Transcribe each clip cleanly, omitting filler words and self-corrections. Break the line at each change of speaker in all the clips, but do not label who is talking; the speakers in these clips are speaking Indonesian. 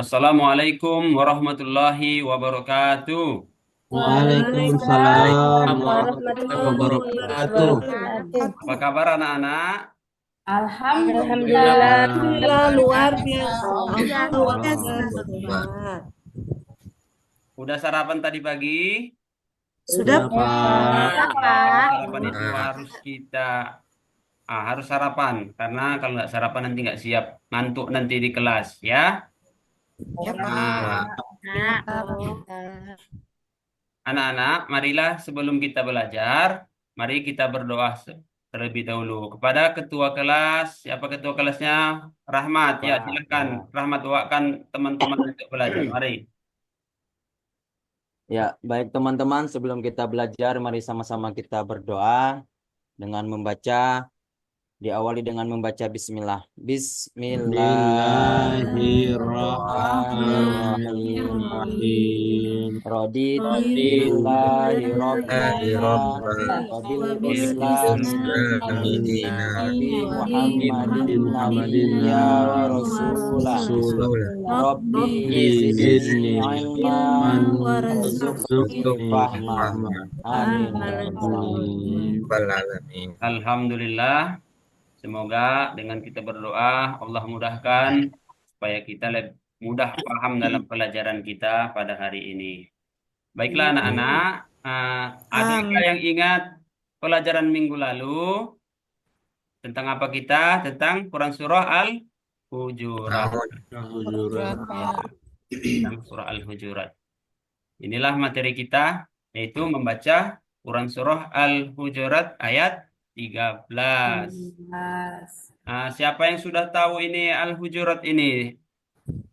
Assalamualaikum warahmatullahi wabarakatuh.
Waalaikumsalam
Waalaikumsalam
warahmatullahi
warahmatullahi
wabarakatuh.
wabarakatuh.
Apa kabar anak-anak?
Alhamdulillah.
Alhamdulillah.
Alhamdulillah luar biasa.
Luar
Luar
biasa.
biasa.
Udah sarapan tadi pagi?
Sudah
Sudah, Pak.
Sudah,
Karena
Pak.
sarapan itu harus harus sarapan. Karena kalau nggak sarapan nanti nggak siap. Ngantuk nanti di kelas ya.
ya
Nah,
Pak.
Nak.
anak-anak, marilah sebelum kita belajar, mari kita berdoa terlebih dahulu kepada ketua kelas. Siapa ketua kelasnya? Rahmat. Ya, silakan. Rahmat doakan teman-teman untuk belajar. Mari.
Ya, baik teman-teman, sebelum kita belajar, mari sama-sama kita berdoa dengan membaca, diawali dengan membaca Bismillah. Bismillahirrahmanirrahim.
Bismillahirrahmanirrahim.
Raditu billahi rabban wa bil islami dinan wa bi Muhammadin nabiyya wa rasulah. Rabbi zidni ilman warzuqni fahman. Amin.
Amin.
Alhamdulillah. Semoga dengan kita berdoa, Allah mudahkan supaya kita lebih mudah paham dalam pelajaran kita pada hari ini. Baiklah anak-anak, adakah yang ingat pelajaran minggu lalu tentang apa kita? Tentang Quran Surah Al-Hujurat.
Hujurat.
Tentang Surah Al-Hujurat. Inilah materi kita, yaitu membaca Quran Surah Al-Hujurat ayat 13. Siapa yang sudah tahu ini Al-Hujurat ini?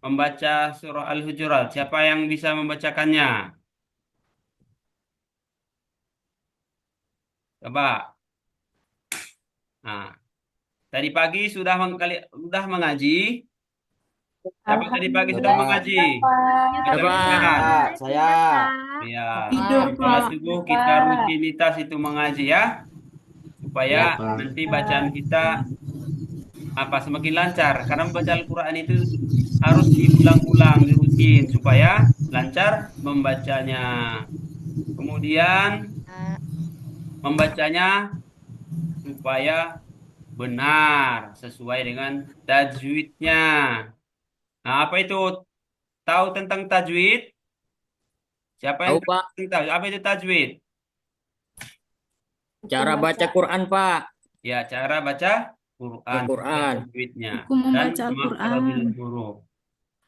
Membaca surah Al-Hujurat. Siapa yang bisa membacakannya? Coba. Nah, tadi pagi sudah mengaji. Siapa tadi pagi sudah mengaji? Bisa
Coba,
bacakan.
saya.
Ya,
Hidup,
setelah
Pak.
subuh kita rutinitas itu mengaji ya, supaya
Ya, Pak.
nanti bacaan kita semakin lancar. Karena membaca Al-Quran itu harus diulang-ulang, dirutin supaya lancar membacanya. Kemudian membacanya supaya benar sesuai dengan tajwidnya. Nah, apa itu? Tahu tentang tajwid? Siapa yang
Tahu,
tahu
Pak,
tentang tajwid? Apa itu tajwid?
cara baca Quran, Pak.
Ya, cara baca Quran,
Al-Quran.
tajwidnya
Hukum
dan
membaca
makhrajul
Al-Quran.
huruf.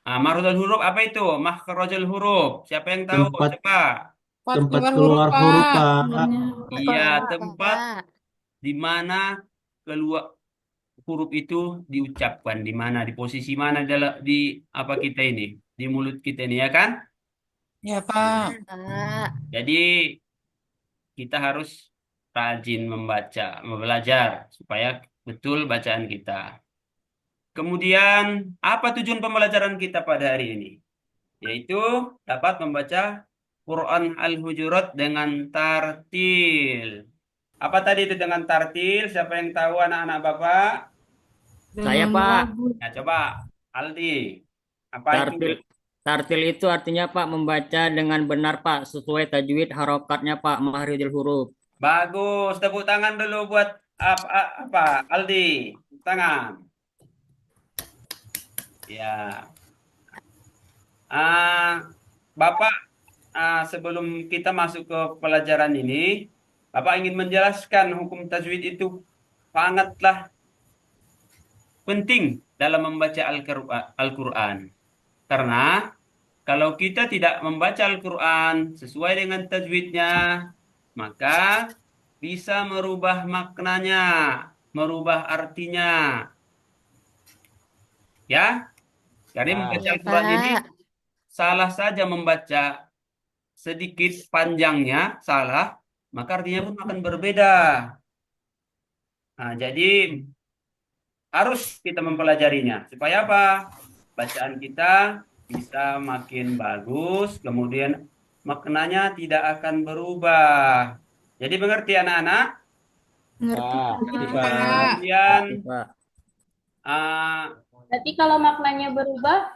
Makhrajul huruf apa itu? Makhrajul huruf. Siapa yang tahu?
Tempat
Coba.
tempat keluar huruf, Pak.
Iya, tempat di mana keluar huruf itu diucapkan, di mana, di posisi mana dalam di apa kita ini, di mulut kita ini ya kan?
Ya Pak.
Jadi kita harus rajin membaca, belajar supaya betul bacaan kita. Kemudian apa tujuan pembelajaran kita pada hari ini? Yaitu dapat membaca Quran Al-Hujurat dengan tartil. Apa tadi itu dengan tartil? Siapa yang tahu anak-anak Bapak?
Saya, Pak.
Ya, coba Aldi. Apa itu?
Tartil tartil itu artinya, Pak, membaca dengan benar, Pak, sesuai tajwid harokatnya, Pak, mahridil huruf.
Bagus. Tepuk tangan dulu buat apa Aldi. Tepuk tangan. Ya. Ah, Bapak, sebelum kita masuk ke pelajaran ini, Bapak ingin menjelaskan hukum tajwid itu sangatlah penting dalam membaca Al-Quran. Karena kalau kita tidak membaca Al-Quran sesuai dengan tajwidnya, maka bisa merubah maknanya, merubah artinya. Ya, jadi membaca Al-Quran ini salah saja membaca sedikit panjangnya, salah, maka artinya pun akan berbeda. Nah, jadi harus kita mempelajarinya. Supaya apa? Bacaan kita bisa makin bagus, kemudian maknanya tidak akan berubah. Jadi mengerti anak-anak?
Pak.
Kemudian
Pak.
ah,
Berarti kalau maknanya berubah,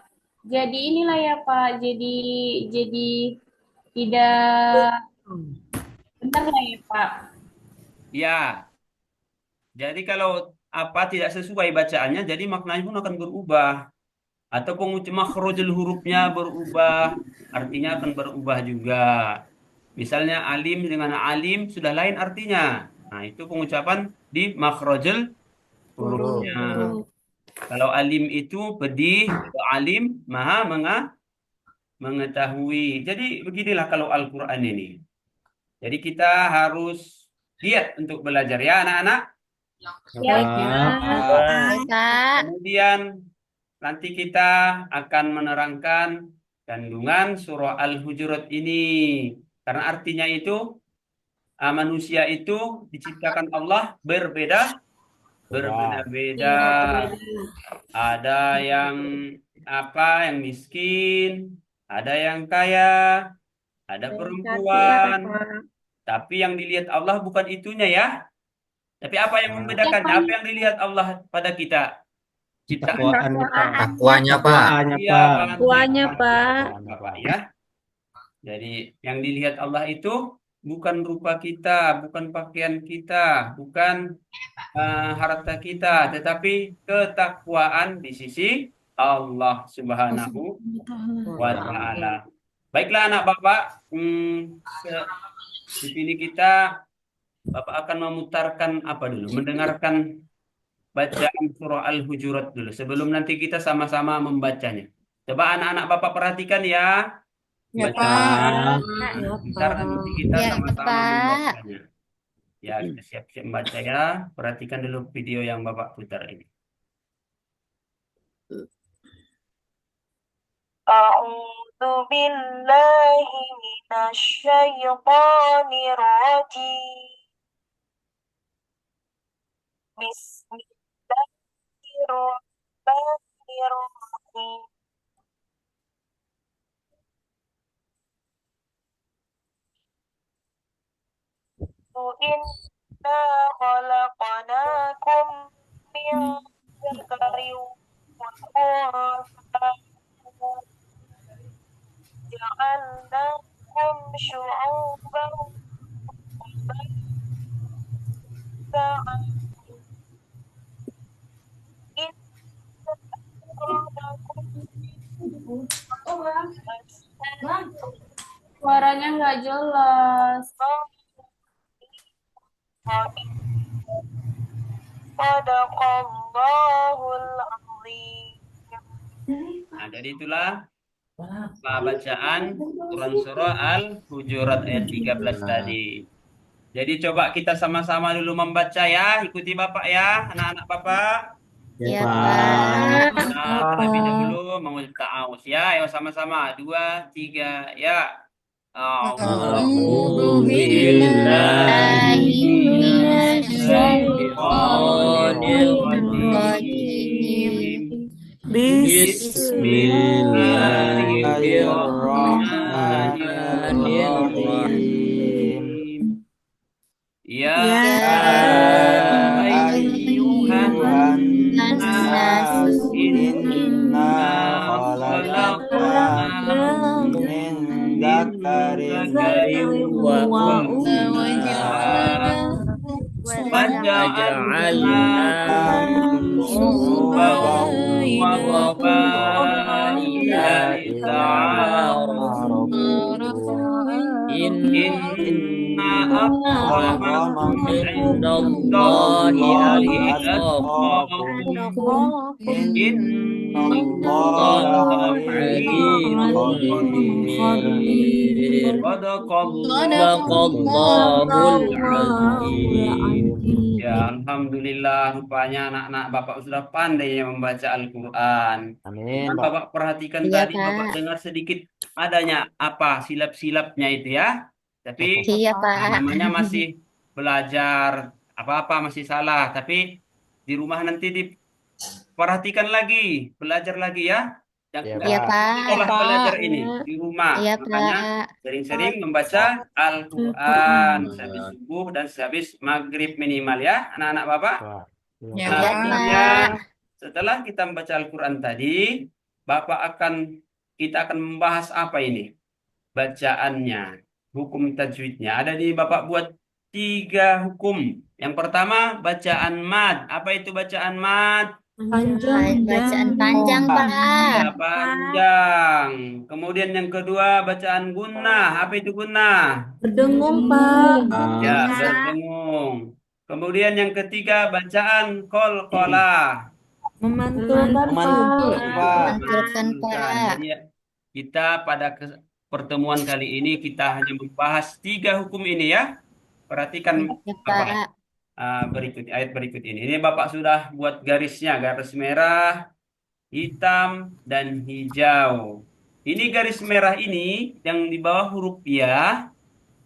Jadi inilah ya Pak, jadi tidak benar lah ya Pak.
Ya, jadi kalau apa tidak sesuai bacaannya, jadi maknanya pun akan berubah. Atau makhrajul hurufnya berubah, artinya akan berubah juga. Misalnya alim dengan alim sudah lain artinya. Nah, itu pengucapan di makhrajul hurufnya.
Huruf.
Kalau alim itu pedih, kalau alim maha mengetahui. Jadi beginilah kalau Al-Quran ini. Jadi kita harus giat untuk belajar ya anak-anak.
Ya,
Pak.
Kemudian nanti kita akan menerangkan kandungan surah Al-Hujurat ini. Karena artinya itu manusia itu diciptakan Allah berbeda-beda. Ada yang yang miskin, ada yang kaya, ada perempuan. Tapi yang dilihat Allah bukan itunya ya. Tapi apa yang membedakannya? Apa yang dilihat Allah pada kita? Ciptaan
Takwaannya, Pak.
Takwanya, Pak.
Takwaannya,
Iya,
Pak.
Pak.
Takwaannya, Pak.
Bapak ya. Jadi yang dilihat Allah itu bukan rupa kita, bukan pakaian kita, bukan harta kita, tetapi ketakwaan di sisi Allah Subhanahu wa Ta'ala. Baiklah anak Bapak, di sini Bapak akan memutarkan apa dulu, mendengarkan bacaan surah Al-Hujurat dulu sebelum nanti kita sama-sama membacanya. Coba anak-anak Bapak perhatikan ya.
Ya,
Bacaan.
Pak.
Ntar nanti kita
Ya,
sama-sama
Pak.
membacanya. Ya, kita siap-siap membaca ya. Perhatikan dulu video yang Bapak putar ini.
A'udzu billahi minasyaitonir rajim. Bismillahirrahmanirrahim. Inna khalaqnakum min dzakarin wa untha ja'alnakum syu'uban wa qabaila
Suaranya nggak jelas.
Sadaqallahul azim.
Nah, jadi itulah bacaan Quran surah Al-Hujurat ayat 13 tadi. Jadi coba kita sama-sama dulu membaca ya. Ikuti Bapak ya, anak-anak Bapak.
Ya,
Ya,
Pak.
Pak.
Nah, terlebih dahulu mengucap ta'awuz ya. Ayo sama-sama. 2, 3, ya.
A'udzu
billahi
minasyaitonir rajim.
Bismillahirrahmanirrahim. Ya
ayyuhan nas inna khalaqnakum min dzakarin wa untha
وجعلناكم
شعوبا
وقبائل
لتعارفوا
إن
أكرمكم
عند الله أتقاكم
إن
الله عليم خبير صدق الله العظيم.
Ya, Alhamdulillah, rupanya anak-anak Bapak sudah pandai membaca Al-Quran.
Amin,
Nah,
Pak.
Bapak perhatikan
Iya,
tadi,
Pak.
Bapak dengar sedikit adanya apa silap-silapnya itu ya. Tapi
Iya, Pak.
namanya masih belajar, apa-apa masih salah. Tapi di rumah nanti diperhatikan lagi, belajar lagi ya.
Iya,
Iya, Pak.
Sekolah belajar ini di rumah.
Iya,
Makanya
Pak.
sering-sering membaca Al-Quran sehabis subuh dan sehabis maghrib minimal ya, anak-anak Bapak.
Pak.
Ya,
Nah,
Pak.
kemudian setelah kita membaca Al-Quran tadi, kita akan membahas apa ini? Bacaannya, hukum tajwidnya. Ada di Bapak buat 3 hukum. Yang pertama, bacaan mad. Apa itu bacaan mad?
Bacaan panjang, Pak.
Ya, panjang. Kemudian yang kedua, bacaan gunnah. Apa itu gunnah?
Berdengung, Pak.
Ya, berdengung. Kemudian yang ketiga, bacaan qalqalah.
Memantulkan,
Memantulkan, Pak.
Memantulkan, Pak.
Jadi kita pada pertemuan kali ini kita hanya membahas 3 hukum ini ya. Perhatikan
Ya,
Bapak.
Pak.
Ayat berikut ini. Ini Bapak sudah buat garisnya, garis merah, hitam, dan hijau. Ini garis merah ini yang di bawah huruf ya,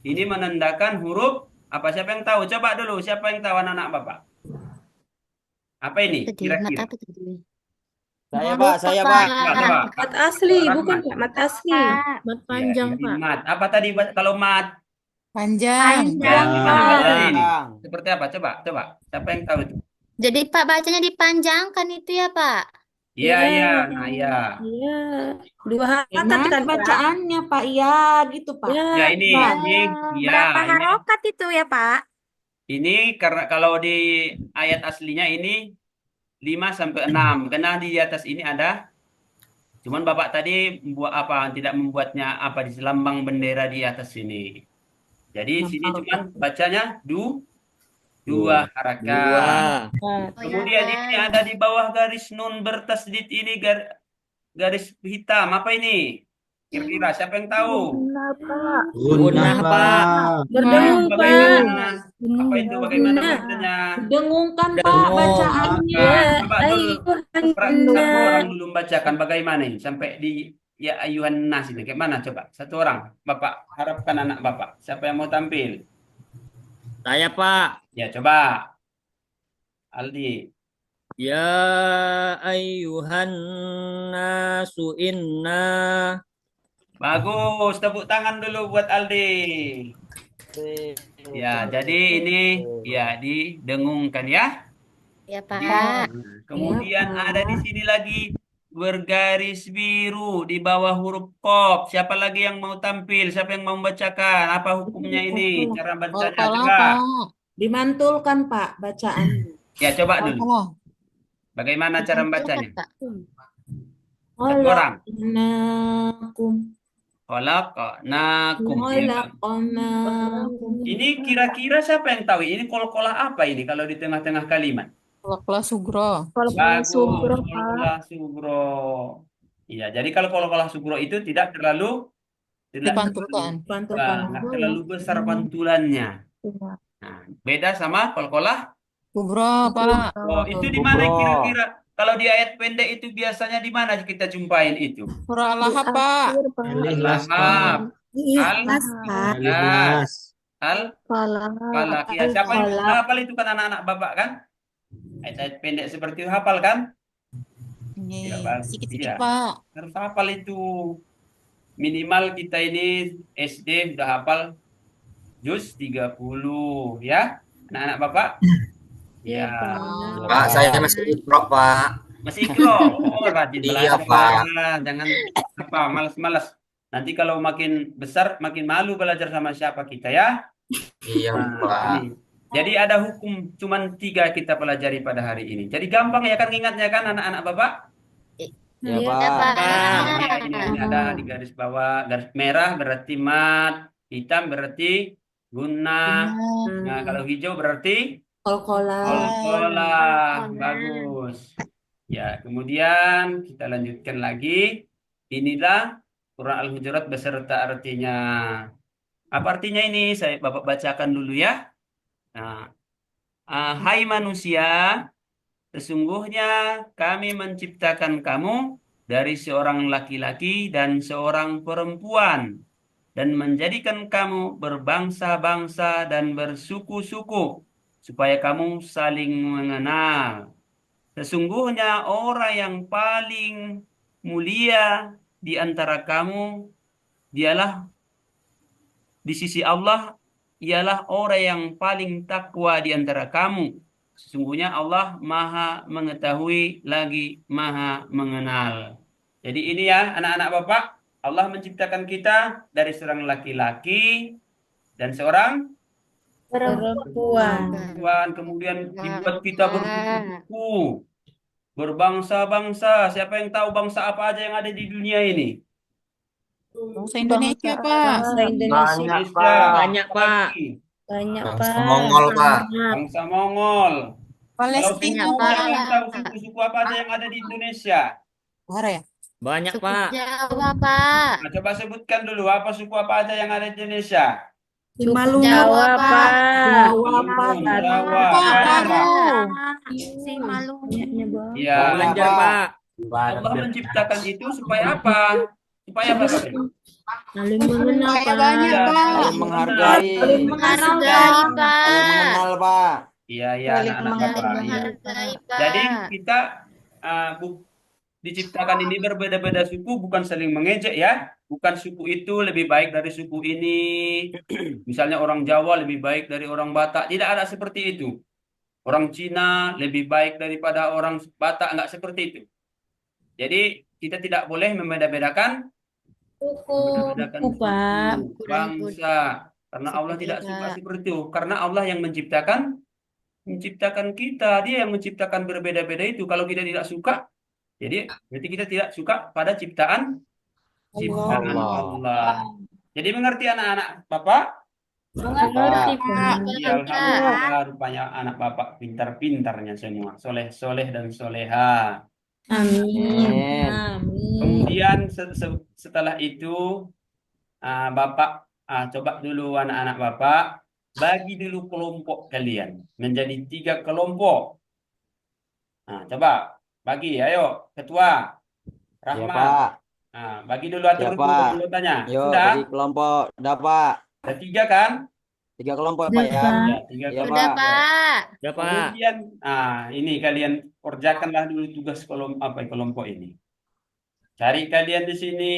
ini menandakan huruf apa? Siapa yang tahu? Coba dulu, siapa yang tahu anak-anak Bapak? Apa ini?
Tadi, mat
Kira-kira.
apa tadi?
Saya, Pak. Saya, Pak.
Coba.
Mat asli,
Rahmat.
bukan Pak, mat asli. Mat panjang,
Ya, ini
Pak.
mat. Apa tadi kalau mat?
Panjang.
Ya, gimana bacanya ini?
Bang.
Seperti apa? Coba. Siapa yang tahu itu?
Jadi Pak bacanya dipanjangkan itu ya, Pak?
Iya,
Iya.
iya. Nah, iya.
Iya. 2 harokat
Gimana
kan, Pak?
bacaannya, Pak? Ya, gitu, Pak.
Ya,
Ya, ini
Pak.
ya,
Berapa
ini.
harokat itu ya, Pak?
Ini karena kalau di ayat aslinya ini 5 sampai 6. Karena di atas ini ada. Cuman Bapak tadi membuat apa? Tidak membuatnya apa di lambang bendera di atas sini. Jadi sini cuman bacanya 2 harakat. Kemudian ini ada di bawah garis nun bertasdid ini garis hitam. Apa ini? Kira-kira siapa yang tahu?
Gunnah, Pak.
Berdengung, Pak.
Bagaimana? Apa itu? Bagaimana bacanya?
Dengungkan, Pak,
Dengung.
bacaannya.
Coba dulu. Satu orang dulu bacakan bagaimana ini sampai di ya ayuhan nas ini. Gimana coba? Satu orang. Bapak harapkan anak Bapak. Siapa yang mau tampil?
Saya, Pak.
Ya coba. Aldi.
Ya ayyuhan nasu inna.
Bagus. Tepuk tangan dulu buat Aldi. Ya, jadi ini ya didengungkan ya.
Ya, Pak.
Kemudian ada di sini lagi bergaris biru di bawah huruf qaf. Siapa lagi yang mau tampil? Siapa yang mau membacakan? Apa hukumnya ini? Cara bacanya coba.
Dimantulkan, Pak, bacaannya.
Ya, coba dulu. Bagaimana cara membacanya?
Pak.
Satu orang.
Khalaqnakum.
Khalaqnakum. Ya.
Khalaqnakum.
Ini kira-kira siapa yang tahu? Ini kol-kolah apa ini kalau di tengah-tengah kalimat?
Kelas sugro.
Bagus. Kol-kolah sugro. Iya, jadi kalau kol-kolah sugro itu tidak terlalu
Dipantulkan.
nggak terlalu besar pantulannya. Nah, beda sama kol-kolah.
Sugro, Pak.
Oh, itu di mana
Sugro.
kira-kira? Kalau di ayat pendek itu biasanya di mana kita jumpain itu?
Surah Al-Lahab, Pak.
Alif las, Pak.
Al-Lahab.
Alif las.
Falak. Ya, siapa yang hafal itu kan anak-anak Bapak kan? Ayat-ayat pendek seperti itu hafal kan? Ya, bagus.
Sikit-sikit,
Iya.
Pak.
Harus hafal itu. Minimal kita ini SD sudah hafal juz 30 ya. Anak-anak Bapak? Ya.
Pak, saya masih ikro, Pak.
Masih ikro. Oh, rajin
Iya,
belajar.
Pak.
Jangan apa malas-malas. Nanti kalau makin besar makin malu belajar sama siapa kita ya.
Iya,
Nah,
Pak.
ini. Jadi ada hukum cuman 3 kita pelajari pada hari ini. Jadi gampang ya kan ingatnya kan anak-anak Bapak?
Ya,
Ya,
Pak.
Pak.
Ya, ini ada di garis bawah, garis merah berarti mat, hitam berarti gunnah. Nah, kalau hijau berarti qalqalah. Bagus. Ya, kemudian kita lanjutkan lagi. Inilah Quran Al-Hujurat beserta artinya. Apa artinya ini? Bapak bacakan dulu ya. Nah, hai manusia, sesungguhnya kami menciptakan kamu dari seorang laki-laki dan seorang perempuan dan menjadikan kamu berbangsa-bangsa dan bersuku-suku supaya kamu saling mengenal. Sesungguhnya orang yang paling mulia di antara kamu dialah di sisi Allah ialah orang yang paling takwa di antara kamu. Sesungguhnya Allah Maha mengetahui lagi Maha mengenal. Jadi ini ya anak-anak Bapak, Allah menciptakan kita dari seorang laki-laki dan seorang
Perempuan.
perempuan. Kemudian dibuat kita bersuku-suku, berbangsa-bangsa. Siapa yang tahu bangsa apa aja yang ada di dunia ini?
Bangsa Indonesia, Pak.
Bangsa Indonesia.
Indonesia.
Banyak, Pak.
Lagi.
Banyak,
Bangsa
Pak.
Mongol, Pak.
Bangsa Mongol. Kalau
Palestina,
suku,
Pak.
siapa yang tahu suku-suku apa aja yang ada di Indonesia?
Bahara ya?
Banyak,
Suku
Pak.
Jawa, Pak.
Nah, coba sebutkan dulu apa suku apa aja yang ada di Indonesia.
Di Maluku.
Jawa, Pak.
Jawa, Pak.
Jawa.
Pak, Paru.
Si Malu.
Iya.
Mau belajar, Pak.
Allah menciptakan itu supaya apa? Supaya apa, Pak?
Saling mengenal,
Kayak
Pak.
banyak, Pak.
Saling menghargai.
Menghargai,
Saling
Pak.
mengenal, Pak.
Iya, iya,
Saling
anak-anak Bapak. Iya.
Menghargai, Pak.
Jadi kita diciptakan ini berbeda-beda suku, bukan saling mengejek ya. Bukan suku itu lebih baik dari suku ini. Misalnya orang Jawa lebih baik dari orang Batak. Tidak ada seperti itu. Orang Cina lebih baik daripada orang Batak. Enggak seperti itu. Jadi kita tidak boleh membeda-bedakan membeda-bedakan
Suku, Pak.
suku, bangsa. Karena Allah
Suku
tidak
tidak.
suka seperti itu. Karena Allah yang menciptakan kita. Dia yang menciptakan berbeda-beda itu. Kalau kita tidak suka, jadi berarti kita tidak suka pada ciptaan
Allah.
Allah. Jadi mengerti anak-anak Bapak?
Mengerti, Pak.
Ya, alhamdulillah, rupanya anak Bapak pintar-pintarnya semua. Soleh-soleh dan soleha.
Amin.
Amin.
Amin.
Kemudian setelah itu Bapak coba dulu anak-anak Bapak bagi dulu kelompok kalian menjadi 3 kelompok. Nah, coba bagi, ayo ketua
Ya,
Rahmat.
Pak.
Nah, bagi dulu atur
Ya,
dulu
Pak.
anggotanya.
Yuk,
Sudah?
bagi kelompok. Udah, Pak.
Ada 3 kan?
3 kelompok,
Udah,
Pak, ya.
Pak.
Ya, 3
Ya,
Udah,
kelompok.
Pak.
Ya, Pak.
Kemudian, ini kalian kerjakanlah dulu tugas kelompok ini. Cari kalian di sini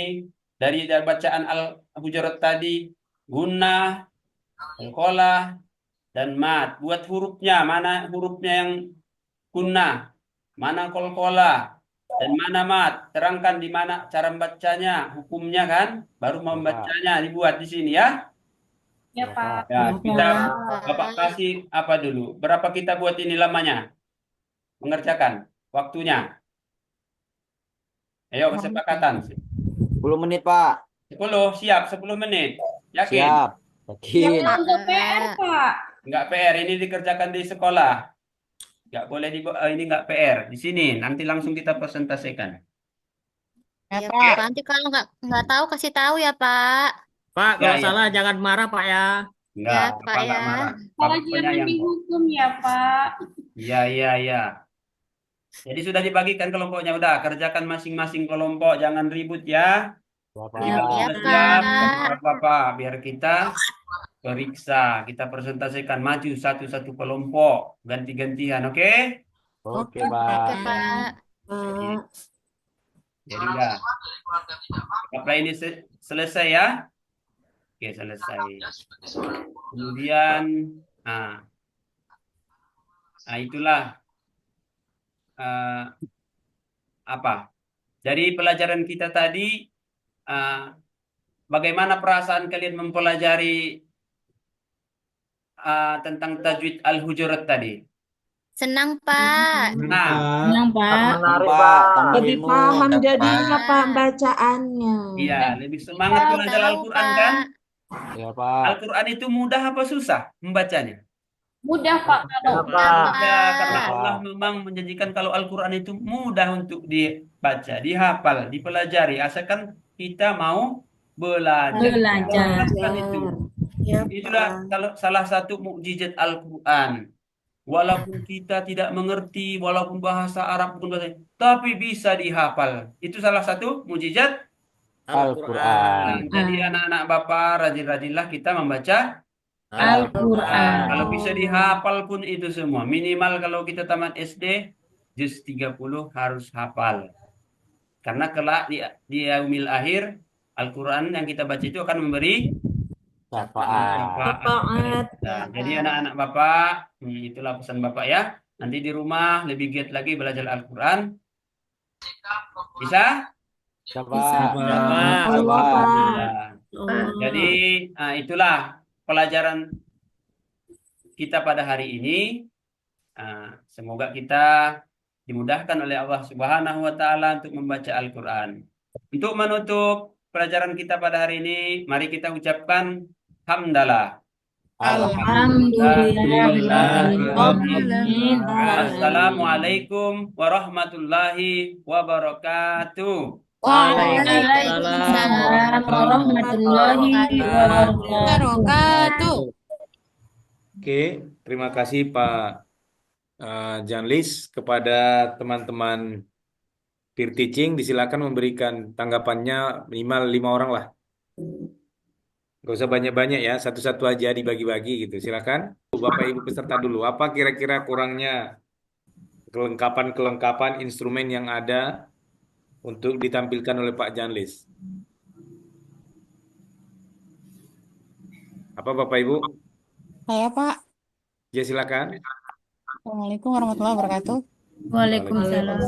dari bacaan Al-Hujurat tadi, gunnah, qalqalah, dan mat. Buat hurufnya, mana hurufnya yang gunnah, mana qalqalah, dan mana mat. Terangkan di mana cara membacanya, hukumnya kan, baru membacanya dibuat di sini ya.
Ya, Pak.
Ya, kita
Pak.
Bapak kasih apa dulu? Berapa kita buat ini lamanya? Mengerjakan waktunya. Ayo kesepakatan.
10 menit, Pak.
10, siap 10 menit. Yakin?
Siap. Yakin.
Jangan untuk PR, Pak.
Enggak PR, ini dikerjakan di sekolah. Enggak boleh ini enggak PR. Di sini nanti langsung kita presentasikan.
Ya, Pak. Nanti kalau nggak tahu kasih tahu ya, Pak.
Pak,
Ya,
kalau
ya.
salah jangan marah, Pak ya.
Enggak,
Ya,
Bapak
Pak,
enggak
ya.
marah.
Para
Bapak
jangan
penyayang kok.
dihukum ya, Pak.
Iya, iya, iya. Jadi sudah dibagikan kelompoknya, udah kerjakan masing-masing kelompok, jangan ribut ya.
Bapak.
Jadi kalau
Ya,
sudah siap,
Pak.
Bapak, biar kita periksa, kita presentasikan maju satu-satu kelompok, ganti-gantian, oke?
Oke,
Oke,
Pak.
Pak.
Jadi ya, apa ini selesai ya? Oke, selesai. Kemudian, itulah apa? Dari pelajaran kita tadi, bagaimana perasaan kalian mempelajari tentang tajwid Al-Hujurat tadi?
Senang, Pak.
Nah,
Senang, Pak.
Pak, tambah
Lebih
ilmu.
paham
Ya,
jadinya, Pak, bacaannya.
iya, lebih semangat
Tahu,
belajar Al-Quran kan?
Ya, Pak.
Al-Quran itu mudah apa susah membacanya?
Mudah, Pak. Kalau
Ya, karena
Apa?
Allah memang menjanjikan kalau Al-Quran itu mudah untuk dibaca, dihafal, dipelajari. Asalkan kita mau belajar.
Belajar.
Kan itu.
Ya,
Itulah
Pak.
kalau salah satu mukjizat Al-Quran. Walaupun kita tidak mengerti, walaupun bahasa Arab pun bahasa, tapi bisa dihafal. Itu salah satu mukjizat
Al-Quran.
Jadi anak-anak Bapak, rajin-rajinlah kita membaca
Al-Quran.
Kalau bisa dihafal pun itu semua. Minimal kalau kita tamat SD, juz 30 harus hafal. Karena kelak di yaumil akhir, Al-Quran yang kita baca itu akan memberi
Syafaat.
Syafaat.
Nah, jadi anak-anak Bapak, itulah pesan Bapak ya. Nanti di rumah lebih giat lagi belajar Al-Quran. Bisa?
Bisa.
Sabar.
Sabar.
Allah,
Sabar.
Pak.
Alhamdulillah. Jadi
Allah.
itulah pelajaran kita pada hari ini. Semoga kita dimudahkan oleh Allah Subhanahu wa taala untuk membaca Al-Qur'an. Untuk menutup pelajaran kita pada hari ini, mari kita ucapkan hamdalah.
Alhamdulillahirrahmanirrahim.
Assalamualaikum warahmatullahi wabarakatuh.
Waalaikumsalam warahmatullahi wabarakatuh.
Wabarakatuh.
Oke, terima kasih Pak Janlis. Kepada teman-teman peer teaching, disilakan memberikan tanggapannya minimal 5 orang lah. Gak usah banyak-banyak ya, satu-satu aja dibagi-bagi gitu. Silakan, Bapak Ibu peserta dulu. Apa kira-kira kurangnya kelengkapan instrumen yang ada untuk ditampilkan oleh Pak Janlis? Apa Bapak Ibu?
Saya Pak.
Ya silakan.
Assalamualaikum warahmatullahi wabarakatuh.
Waalaikumsalam.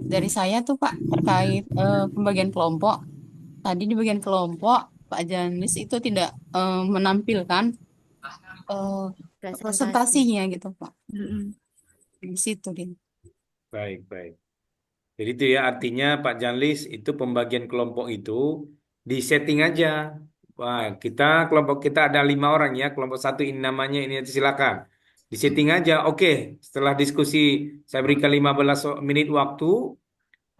Dari saya tuh Pak terkait pembagian kelompok. Tadi di bagian kelompok Pak Janis itu tidak menampilkan presentasinya gitu Pak. Di situ dia.
Baik, baik. Jadi itu ya artinya Pak Janlis itu pembagian kelompok itu di setting aja. Wah, kelompok kita ada 5 orang ya. Kelompok satu ini namanya ini silakan. Di setting aja. Oke, setelah diskusi saya berikan 15 menit waktu.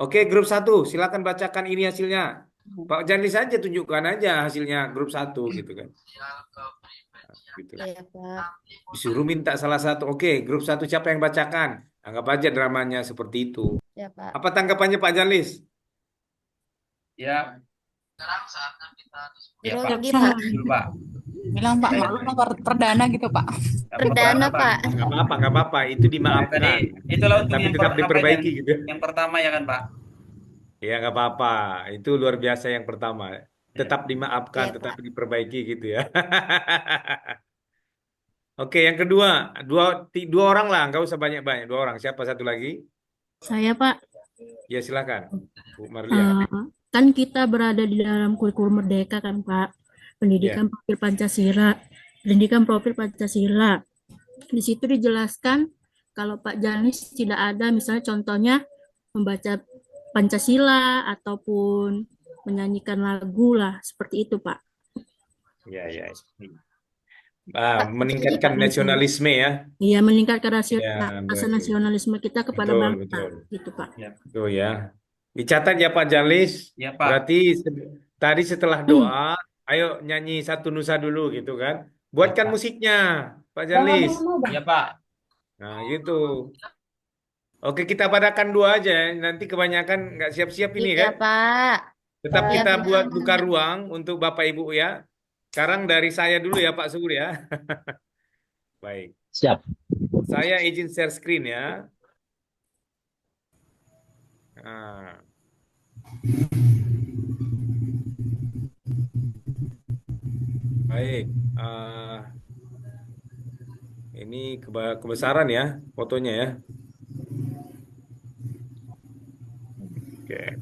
Oke, grup 1 silakan bacakan ini hasilnya. Pak Janlis saja tunjukkan aja hasilnya grup 1 gitu kan. Gitu.
Iya, Pak.
Disuruh minta salah satu. Oke, grup 1 siapa yang bacakan? Anggap aja dramanya seperti itu.
Ya, Pak.
Apa tanggapannya Pak Janlis?
Ya. Ya, Pak.
Grogi, Pak.
Dulu, Pak.
Bilang Pak, maklum perdana gitu Pak.
Perdana, Pak.
Nggak apa-apa. Itu dimaafkan.
Itulah untuk
Tapi
yang
tetap diperbaiki gitu.
Yang pertama ya kan, Pak?
Ya nggak apa-apa. Itu luar biasa yang pertama. Tetap dimaafkan,
Ya,
tetap
Pak.
diperbaiki gitu ya. Oke, yang kedua, dua orang lah, nggak usah banyak-banyak. 2 orang. Siapa satu lagi?
Saya, Pak.
Ya silakan, Bu Marlia.
Kan kita berada di dalam kurikulum Merdeka kan, Pak. Pendidikan profil Pancasila. Pendidikan profil Pancasila. Di situ dijelaskan kalau Pak Janis tidak ada, misalnya contohnya membaca Pancasila ataupun menyanyikan lagu lah, seperti itu, Pak.
Ya. Meningkatkan nasionalisme ya.
Iya, meningkatkan rasa
baik.
nasionalisme kita kepada
Betul,
bangsa,
betul.
gitu, Pak.
Tuh ya. Dicatat ya Pak Janlis.
Ya, Pak.
Berarti tadi setelah doa, ayo nyanyi satu nusa dulu gitu kan. Buatkan
Ya, Pak.
musiknya, Pak Janlis.
Ya, Pak.
Nah, gitu. Oke, kita padakan 2 aja ya. Nanti kebanyakan nggak siap-siap ini
Iya,
kan.
Pak.
Tetap
Iya,
kita
Pak.
buat buka ruang untuk Bapak Ibu ya. Sekarang dari saya dulu ya Pak Sugur ya. Baik.
Siap.
Saya izin share screen ya. Nah. Baik. Ini kebesaran ya fotonya ya. Oke.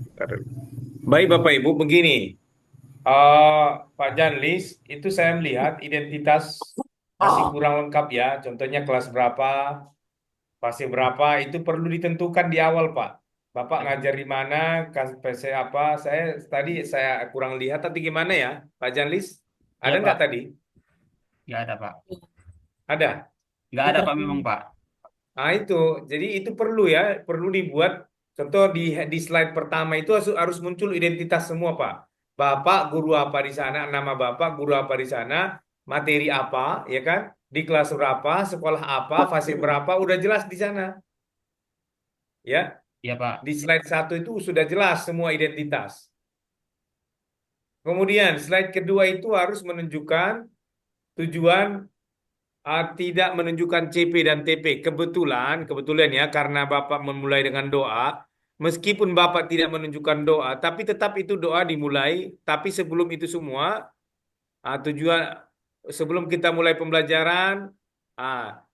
Baik Bapak Ibu, begini. Pak Janlis, itu saya melihat identitas masih kurang lengkap ya. Contohnya kelas berapa, fase berapa, itu perlu ditentukan di awal, Pak. Bapak ngajar di mana, PC apa, saya kurang lihat, tapi gimana ya, Pak Janlis? Ada
Ya,
nggak
Pak.
tadi?
Nggak ada, Pak.
Ada?
Nggak ada, Pak, memang, Pak.
Nah itu, jadi itu perlu ya, perlu dibuat. Contoh di slide pertama itu harus muncul identitas semua, Pak. Bapak guru apa di sana, nama Bapak guru apa di sana, materi apa, ya kan? Di kelas berapa, sekolah apa, fase berapa, udah jelas di sana. Ya,
Iya, Pak.
di slide 1 itu sudah jelas semua identitas. Kemudian slide kedua itu harus menunjukkan tujuan, tidak menunjukkan CP dan TP. Kebetulan ya, karena Bapak memulai dengan doa, meskipun Bapak tidak menunjukkan doa, tapi tetap itu doa dimulai. Tapi sebelum itu semua, tujuan sebelum kita mulai pembelajaran,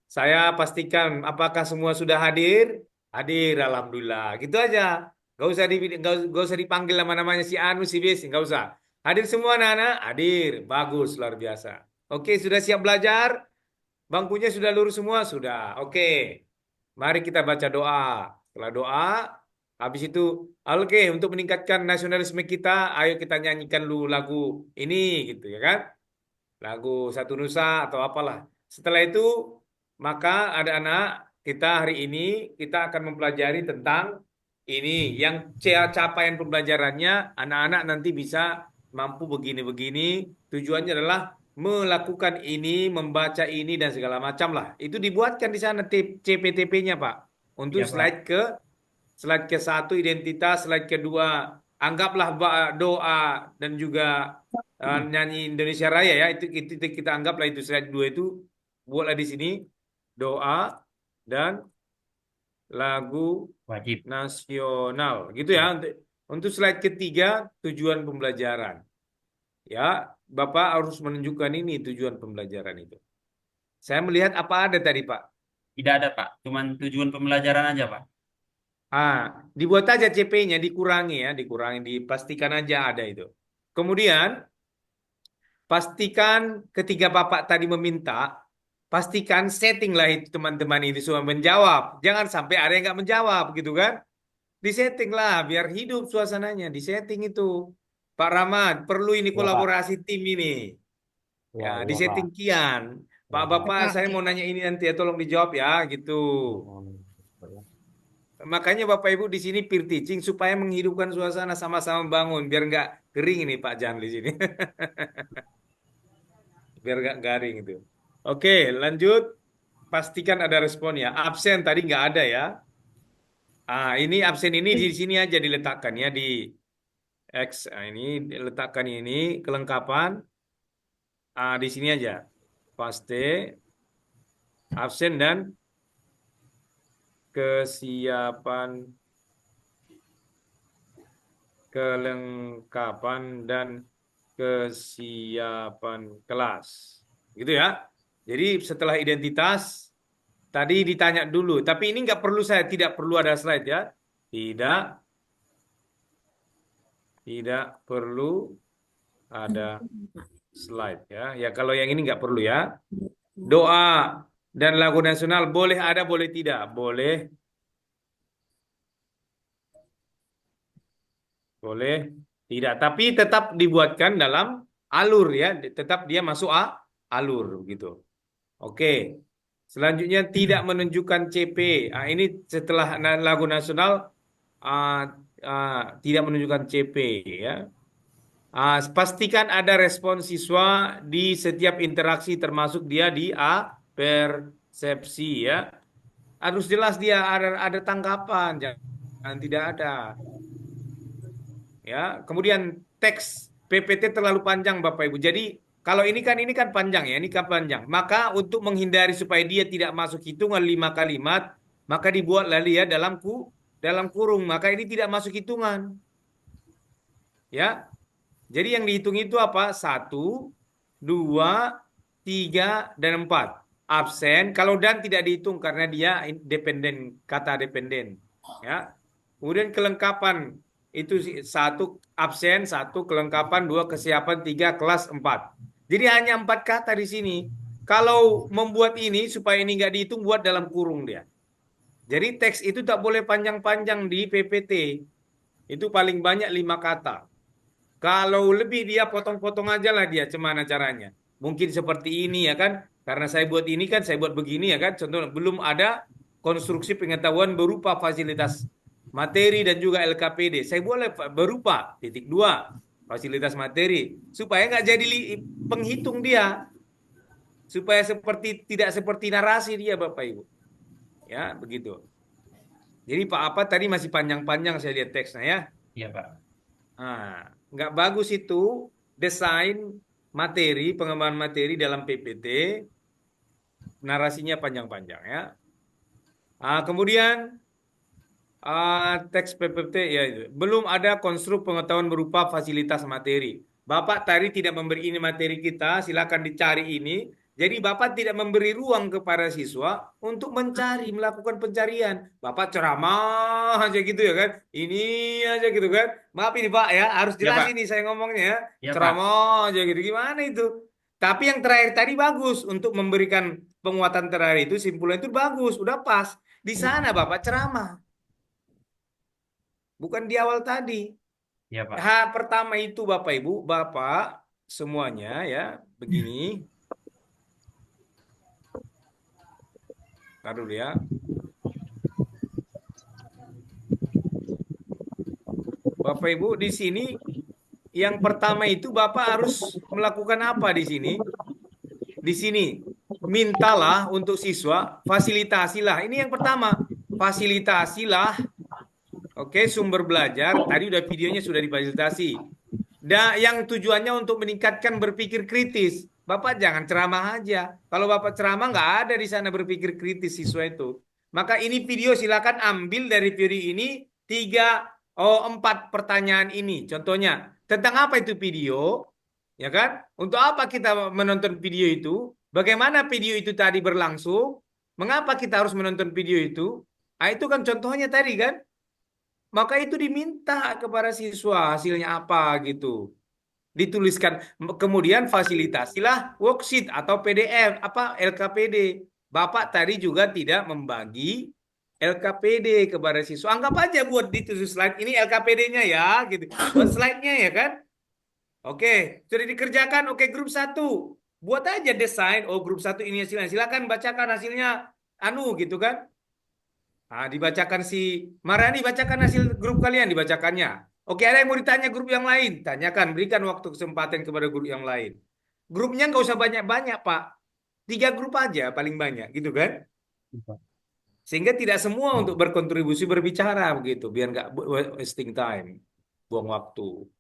saya pastikan apakah semua sudah hadir? Hadir, alhamdulillah. Gitu aja. Gak usah dipanggil nama-namanya si Anu, si B, nggak usah. Hadir semua anak-anak? Hadir. Bagus, luar biasa. Oke, sudah siap belajar? Bangkunya sudah lurus semua? Sudah. Oke. Mari kita baca doa. Setelah doa, habis itu, oke, untuk meningkatkan nasionalisme kita, ayo kita nyanyikan dulu lagu ini, gitu ya kan? Lagu Satu Nusa atau apalah. Setelah itu, maka ada anak, kita hari ini, kita akan mempelajari tentang ini. Yang capaian pembelajarannya, anak-anak nanti bisa mampu begini-begini. Tujuannya adalah melakukan ini, membaca ini, dan segala macam lah. Itu dibuatkan di sana CPTP-nya, Pak. Untuk
Iya, Pak.
slide ke-1 identitas, slide kedua anggaplah doa dan juga nyanyi Indonesia Raya ya. Itu kita anggaplah itu slide 2 itu buatlah di sini doa dan lagu
Wajib.
nasional gitu ya. Untuk slide ketiga tujuan pembelajaran. Ya, Bapak harus menunjukkan ini tujuan pembelajaran itu. Saya melihat apa ada tadi, Pak?
Tidak ada, Pak. Cuman tujuan pembelajaran aja, Pak.
Dibuat aja CP-nya, dikurangi ya, dipastikan aja ada itu. Kemudian, pastikan ketika Bapak tadi meminta, pastikan settinglah itu teman-teman ini semua menjawab. Jangan sampai ada yang nggak menjawab gitu kan. Disetting lah, biar hidup suasananya, disetting itu. Pak Rahmat, perlu ini
Ya, Pak.
kolaborasi tim ini.
Ya,
Ya,
ya, Pak.
disetting kian.
Ya, Pak.
Bapak, saya mau nanya ini nanti ya, tolong dijawab ya, gitu. Makanya Bapak Ibu di sini peer teaching supaya menghidupkan suasana sama-sama bangun biar nggak kering ini Pak Jan di sini. Biar nggak garing itu. Oke, lanjut. Pastikan ada respon ya. Absen tadi nggak ada ya. Ini absen ini di sini aja diletakkan ya di X. Ini diletakkan ini kelengkapan. Di sini aja. Paste, absen dan kesiapan, kelengkapan dan kesiapan kelas. Gitu ya. Jadi setelah identitas tadi ditanya dulu, tapi ini nggak perlu tidak perlu ada slide ya. Tidak perlu ada slide ya. Ya kalau yang ini nggak perlu ya. Doa dan lagu nasional boleh ada, boleh tidak? Boleh. Boleh tidak. Tapi tetap dibuatkan dalam alur ya. Tetap dia masuk alur gitu. Oke. Selanjutnya tidak menunjukkan CP. Ini setelah lagu nasional tidak menunjukkan CP ya. Pastikan ada respon siswa di setiap interaksi termasuk dia di persepsi ya. Harus jelas dia ada tanggapan, jangan tidak ada. Ya, kemudian teks PPT terlalu panjang Bapak Ibu. Jadi kalau ini kan panjang ya, ini kan panjang. Maka untuk menghindari supaya dia tidak masuk hitungan 5 kalimat, maka dibuatlah dia dalam kurung. Maka ini tidak masuk hitungan. Ya. Jadi yang dihitung itu apa? 1, 2, 3, dan 4. Absen, kalau dan tidak dihitung karena dia dependen, kata dependen. Ya. Kemudian kelengkapan itu 1 absen, 1 kelengkapan, 2 kesiapan, 3 kelas, 4. Jadi hanya 4 kata di sini. Kalau membuat ini supaya ini nggak dihitung, buat dalam kurung dia. Jadi teks itu tak boleh panjang-panjang di PPT. Itu paling banyak 5 kata. Kalau lebih dia potong-potong aja lah dia, cemana caranya. Mungkin seperti ini ya kan, karena saya buat ini kan, saya buat begini ya kan. Contohnya belum ada konstruksi pengetahuan berupa fasilitas materi dan juga LKPD. Saya boleh berupa titik 2 fasilitas materi supaya nggak jadi penghitung dia, supaya tidak seperti narasi dia Bapak Ibu. Ya begitu. Jadi Pak apa tadi masih panjang-panjang saya lihat teksnya ya.
Iya Pak.
Nggak bagus itu desain materi, pengembangan materi dalam PPT, narasinya panjang-panjang ya. Kemudian teks PPT ya itu. Belum ada konstruk pengetahuan berupa fasilitas materi. Bapak tadi tidak memberi ini materi kita, silakan dicari ini. Jadi Bapak tidak memberi ruang kepada siswa untuk mencari, melakukan pencarian. Bapak ceramah aja gitu ya kan. Ini aja gitu kan. Maaf ini Pak ya, harus
Ya,
jelas
Pak.
ini saya ngomongnya ya.
Ya, Pak.
Ceramah aja gitu. Gimana itu? Tapi yang terakhir tadi bagus untuk memberikan penguatan terakhir itu simpulan itu bagus, udah pas. Di sana Bapak ceramah. Bukan di awal tadi.
Ya, Pak.
Pertama itu Bapak Ibu, Bapak semuanya ya begini. Ntar dulu ya. Bapak Ibu di sini yang pertama itu Bapak harus melakukan apa di sini? Di sini mintalah untuk siswa, fasilitasilah. Ini yang pertama, fasilitasilah. Oke, sumber belajar. Tadi udah videonya sudah difasilitasi. Dan yang tujuannya untuk meningkatkan berpikir kritis. Bapak jangan ceramah aja. Kalau Bapak ceramah nggak ada di sana berpikir kritis siswa itu. Maka ini video silakan ambil dari video ini 4 pertanyaan ini. Contohnya, tentang apa itu video? Ya kan? Untuk apa kita menonton video itu? Bagaimana video itu tadi berlangsung? Mengapa kita harus menonton video itu? Nah, itu kan contohnya tadi kan? Maka itu diminta kepada siswa hasilnya apa gitu. Dituliskan, kemudian fasilitasilah worksheet atau PDF, LKPD. Bapak tadi juga tidak membagi LKPD kepada siswa. Anggap aja buat ditulis slide, ini LKPD-nya ya, gitu. Buat slide-nya ya kan. Oke, sudah dikerjakan. Oke, grup 1. Buat aja desain, grup 1 ini hasilnya. Silakan bacakan hasilnya, gitu kan. Nah, dibacakan si Marani, bacakan hasil grup kalian, dibacakannya. Oke, ada yang mau ditanya grup yang lain? Tanyakan, berikan waktu kesempatan kepada grup yang lain. Grupnya nggak usah banyak-banyak, Pak. 3 grup aja paling banyak, gitu kan? Sehingga tidak semua untuk berkontribusi berbicara begitu, biar nggak wasting time, buang waktu.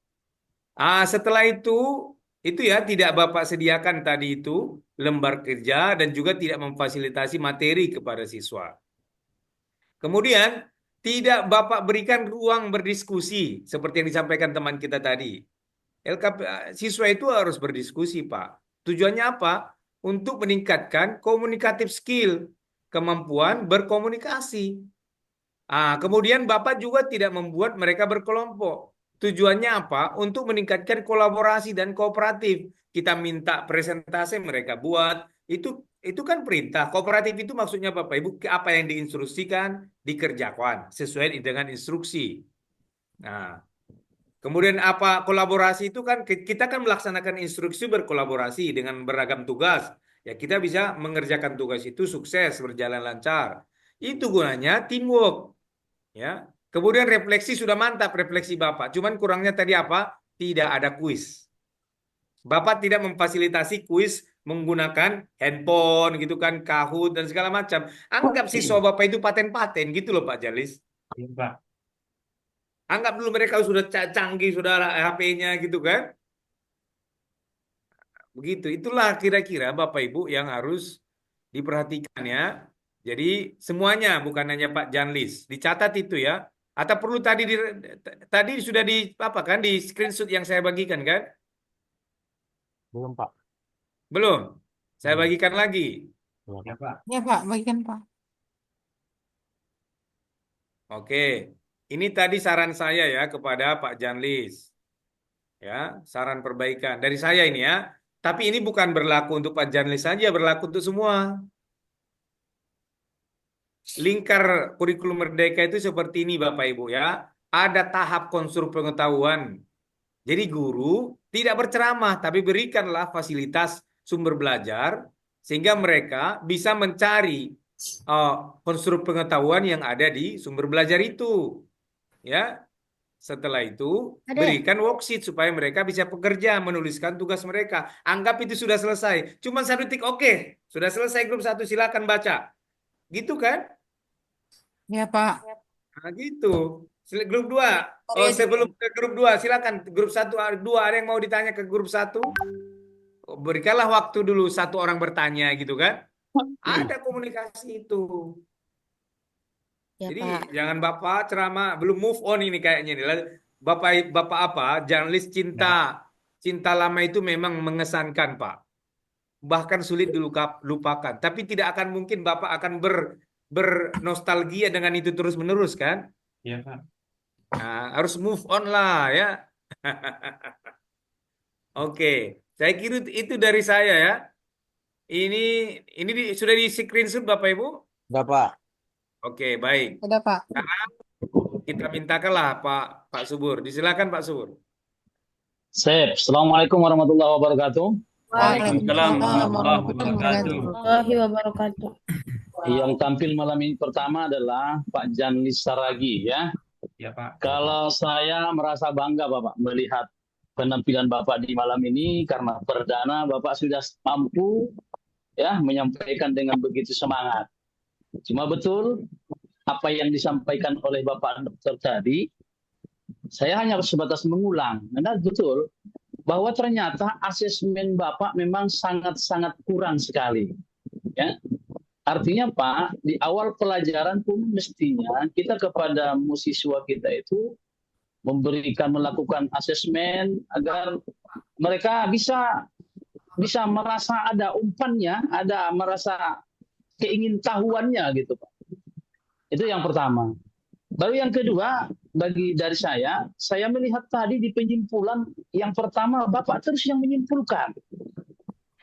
Setelah itu ya tidak Bapak sediakan tadi itu lembar kerja dan juga tidak memfasilitasi materi kepada siswa. Kemudian tidak Bapak berikan ruang berdiskusi seperti yang disampaikan teman kita tadi. Siswa itu harus berdiskusi, Pak. Tujuannya apa? Untuk meningkatkan communicative skill, kemampuan berkomunikasi. Kemudian Bapak juga tidak membuat mereka berkelompok. Tujuannya apa? Untuk meningkatkan kolaborasi dan kooperatif. Kita minta presentasi mereka buat. Itu kan perintah. Kooperatif itu maksudnya Bapak Ibu, apa yang diinstruksikan, dikerjakan sesuai dengan instruksi. Nah, kemudian apa kolaborasi itu kan kita kan melaksanakan instruksi berkolaborasi dengan beragam tugas. Ya kita bisa mengerjakan tugas itu sukses, berjalan lancar. Itu gunanya teamwork. Ya. Kemudian refleksi sudah mantap refleksi Bapak. Cuman kurangnya tadi apa? Tidak ada kuis. Bapak tidak memfasilitasi kuis menggunakan handphone gitu kan, Kahoot dan segala macam. Anggap siswa Bapak itu paten-paten gitu loh Pak Jalis.
Iya, Pak.
Anggap dulu mereka sudah canggih, sudah HP-nya gitu kan. Begitu, itulah kira-kira Bapak Ibu yang harus diperhatikan ya. Jadi semuanya bukan hanya Pak Janlis. Dicatat itu ya. Atau perlu tadi sudah di apa kan di screenshot yang saya bagikan kan?
Belum, Pak.
Belum. Saya bagikan lagi.
Ya, Pak.
Ya Pak, bagikan Pak.
Oke. Ini tadi saran saya ya kepada Pak Janlis. Ya, saran perbaikan dari saya ini ya. Tapi ini bukan berlaku untuk Pak Janlis saja, berlaku untuk semua. Lingkar kurikulum merdeka itu seperti ini Bapak Ibu ya. Ada tahap konstruk pengetahuan. Jadi guru tidak berceramah, tapi berikanlah fasilitas sumber belajar sehingga mereka bisa mencari konstruk pengetahuan yang ada di sumber belajar itu. Ya, setelah itu berikan worksheet supaya mereka bisa bekerja, menuliskan tugas mereka. Anggap itu sudah selesai. Cuma 1 tik, oke, sudah selesai grup 1, silakan baca. Gitu kan?
Ya Pak.
Nah, gitu. Grup 2. Sebelum ke grup 2, silakan grup 1, 2 ada yang mau ditanya ke grup 1? Berikanlah waktu dulu 1 orang bertanya gitu kan. Ada komunikasi itu.
Ya,
Jadi
Pak.
jangan Bapak ceramah belum move on ini kayaknya nih. Bapak apa? Jangan list cinta. Cinta lama itu memang mengesankan, Pak. bahkan sulit dilupakan. Tapi tidak akan mungkin Bapak akan bernostalgia dengan itu terus-menerus kan?
Iya, Pak.
Nah, harus move on lah ya. Oke, saya kira itu dari saya ya. Ini sudah di screenshot Bapak Ibu?
Bapak.
Oke, baik.
Udah, Pak.
Sekarang kita mintakanlah Pak Subur. Disilakan Pak Subur.
Sip. Assalamualaikum warahmatullahi wabarakatuh.
Waalaikumsalam warahmatullahi wabarakatuh.
Warahmatullahi wabarakatuh.
Yang tampil malam ini pertama adalah Pak Janlis Saragi ya.
Ya, Pak.
Kalau saya merasa bangga Bapak melihat penampilan Bapak di malam ini karena perdana Bapak sudah mampu ya menyampaikan dengan begitu semangat. Cuma betul apa yang disampaikan oleh Bapak Dokter tadi, saya hanya sebatas mengulang. Karena betul bahwa ternyata asesmen Bapak memang sangat-sangat kurang sekali. Ya. Artinya Pak, di awal pelajaran pun mestinya kita kepada mahasiswa kita itu melakukan asesmen agar mereka bisa merasa ada umpannya, ada merasa keingintahuannya gitu Pak. Itu yang pertama. Baru yang kedua, dari saya melihat tadi di penyimpulan yang pertama Bapak terus yang menyimpulkan.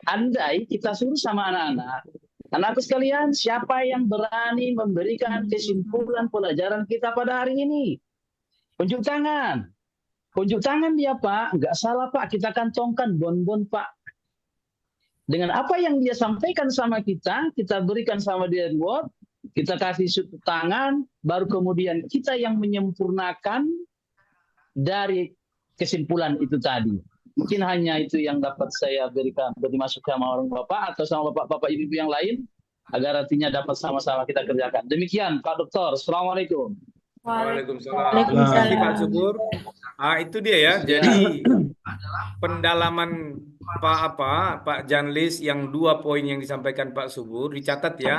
Andai kita suruh sama anak-anak, anakku sekalian, siapa yang berani memberikan kesimpulan pelajaran kita pada hari ini? Unjuk tangan. Unjuk tangan dia Pak, nggak salah Pak, kita kantongkan bonbon Pak. Dengan apa yang dia sampaikan sama kita berikan sama dia reward, kita kasih sudut tangan, baru kemudian kita yang menyempurnakan dari kesimpulan itu tadi. Mungkin hanya itu yang dapat saya berikan, beri masukan sama orang Bapak atau sama Bapak Ibu yang lain, agar artinya dapat sama-sama kita kerjakan. Demikian Pak Dokter, Assalamualaikum.
Waalaikumsalam. Terima kasih Pak Subur. Itu dia ya. Jadi pendalaman Pak Janlis yang 2 poin yang disampaikan Pak Subur dicatat ya.